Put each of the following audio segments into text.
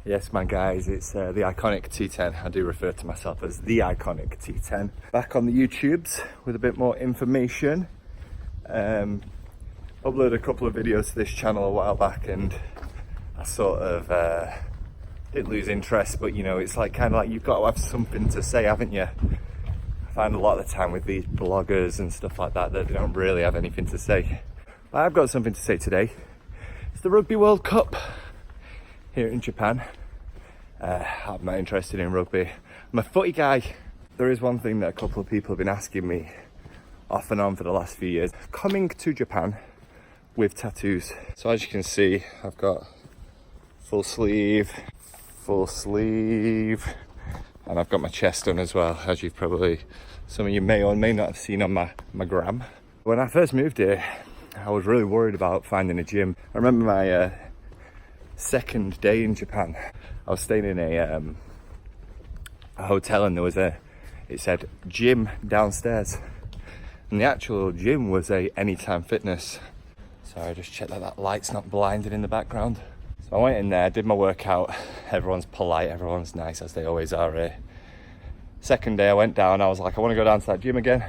Yes, my guys, it's the iconic T10. I do refer to myself as the iconic T10. Back on the YouTubes with a bit more information. Uploaded a couple of videos to this channel a while back, and I sort of did lose interest, but you know, it's like kind of like you've got to have something to say, haven't you? I find a lot of the time with these bloggers and stuff like that that they don't really have anything to say. But I've got something to say today. It's the Rugby World Cup here in Japan. I'm not interested in rugby. I'm a footy guy. There is one thing that a couple of people have been asking me off and on for the last few years. Coming to Japan with tattoos. So as you can see, I've got full sleeve, and I've got my chest done as well, as you've probably, some of you may or may not have seen on my gram. When I first moved here, I was really worried about finding a gym. I remember my second day in Japan. I was staying in a hotel, and there was it said gym downstairs, and the actual gym was a Anytime Fitness. So I just checked that light's not blinded in the background. So I went in there, did my workout. Everyone's polite, everyone's nice, as they always are here. Second day I went down, I was like, I want to go down to that gym again.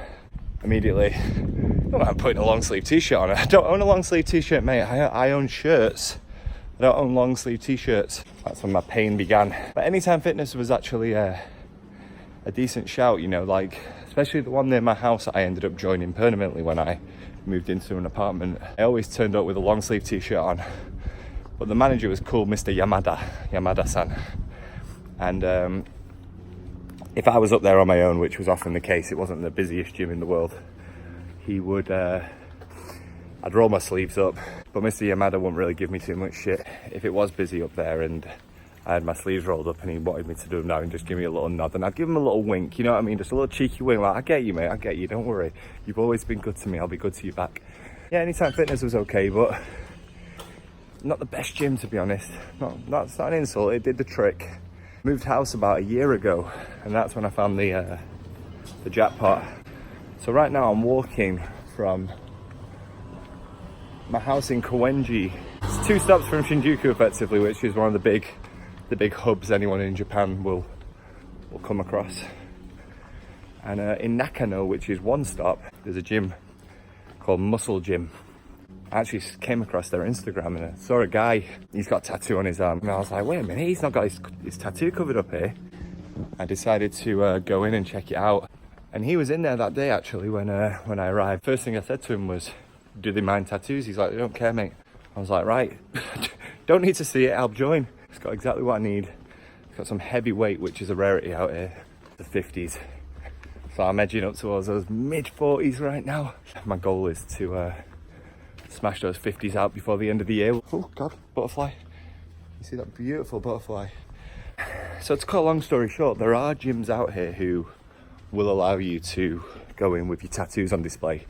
Immediately, I'm putting a long sleeve t-shirt on. I don't own a long sleeve t-shirt, mate. I own shirts. I don't own long sleeve t-shirts. That's when my pain began. But Anytime Fitness was actually a decent shout, you know, like, especially the one near my house that I ended up joining permanently when I moved into an apartment. I always turned up with a long sleeve t-shirt on, but the manager was called Mr. Yamada-san. And if I was up there on my own, which was often the case, it wasn't the busiest gym in the world, he would, I'd roll my sleeves up, but Mr. Yamada wouldn't really give me too much shit if it was busy up there and I had my sleeves rolled up and he wanted me to do them now and just give me a little nod, and I'd give him a little wink, you know what I mean? Just a little cheeky wink, like, I get you, mate, I get you, don't worry. You've always been good to me, I'll be good to you back. Yeah, Anytime Fitness was okay, but not the best gym, to be honest. That's not an insult, it did the trick. Moved house about a year ago, and that's when I found the jackpot. So right now I'm walking from my house in Koenji. It's 2 stops from Shinjuku, effectively, which is one of the big hubs anyone in Japan will come across. And in Nakano, which is 1 stop, there's a gym called Muscle Gym. I actually came across their Instagram and I saw a guy, he's got a tattoo on his arm, and I was like, wait a minute, he's not got his tattoo covered up here. I decided to go in and check it out, and he was in there that day actually when I arrived. First thing I said to him was, do they mind tattoos? He's like, they don't care, mate. I was like, right, don't need to see it, I'll join. It's got exactly what I need. It's got some heavy weight, which is a rarity out here, the 50s. So I'm edging up towards those mid-40s right now. My goal is to smash those 50s out before the end of the year. Oh God, butterfly. You see that beautiful butterfly? So to cut a long story short, there are gyms out here who will allow you to go in with your tattoos on display,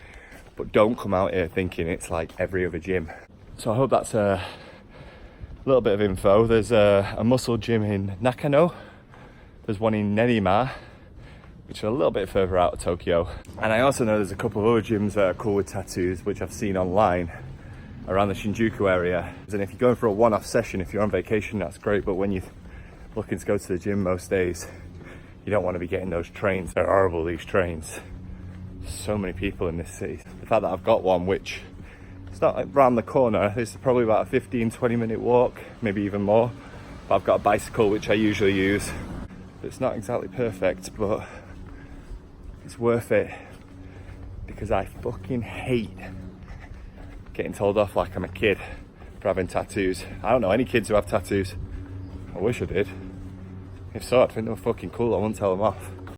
but don't come out here thinking it's like every other gym. So I hope that's a little bit of info. There's a muscle gym in Nakano. There's one in Nerima, which are a little bit further out of Tokyo. And I also know there's a couple of other gyms that are cool with tattoos, which I've seen online around the Shinjuku area. And if you're going for a one-off session, if you're on vacation, that's great. But when you're looking to go to the gym most days, you don't want to be getting those trains. They're horrible, these trains. So many people in this city. The fact that I've got one, which it's not like round the corner, it's probably about a 15-20 minute walk, maybe even more. But I've got a bicycle, which I usually use. It's not exactly perfect, but it's worth it, because I fucking hate getting told off like I'm a kid for having tattoos. I don't know any kids who have tattoos. I wish I did. If so, I'd think they were fucking cool. I wouldn't tell them off.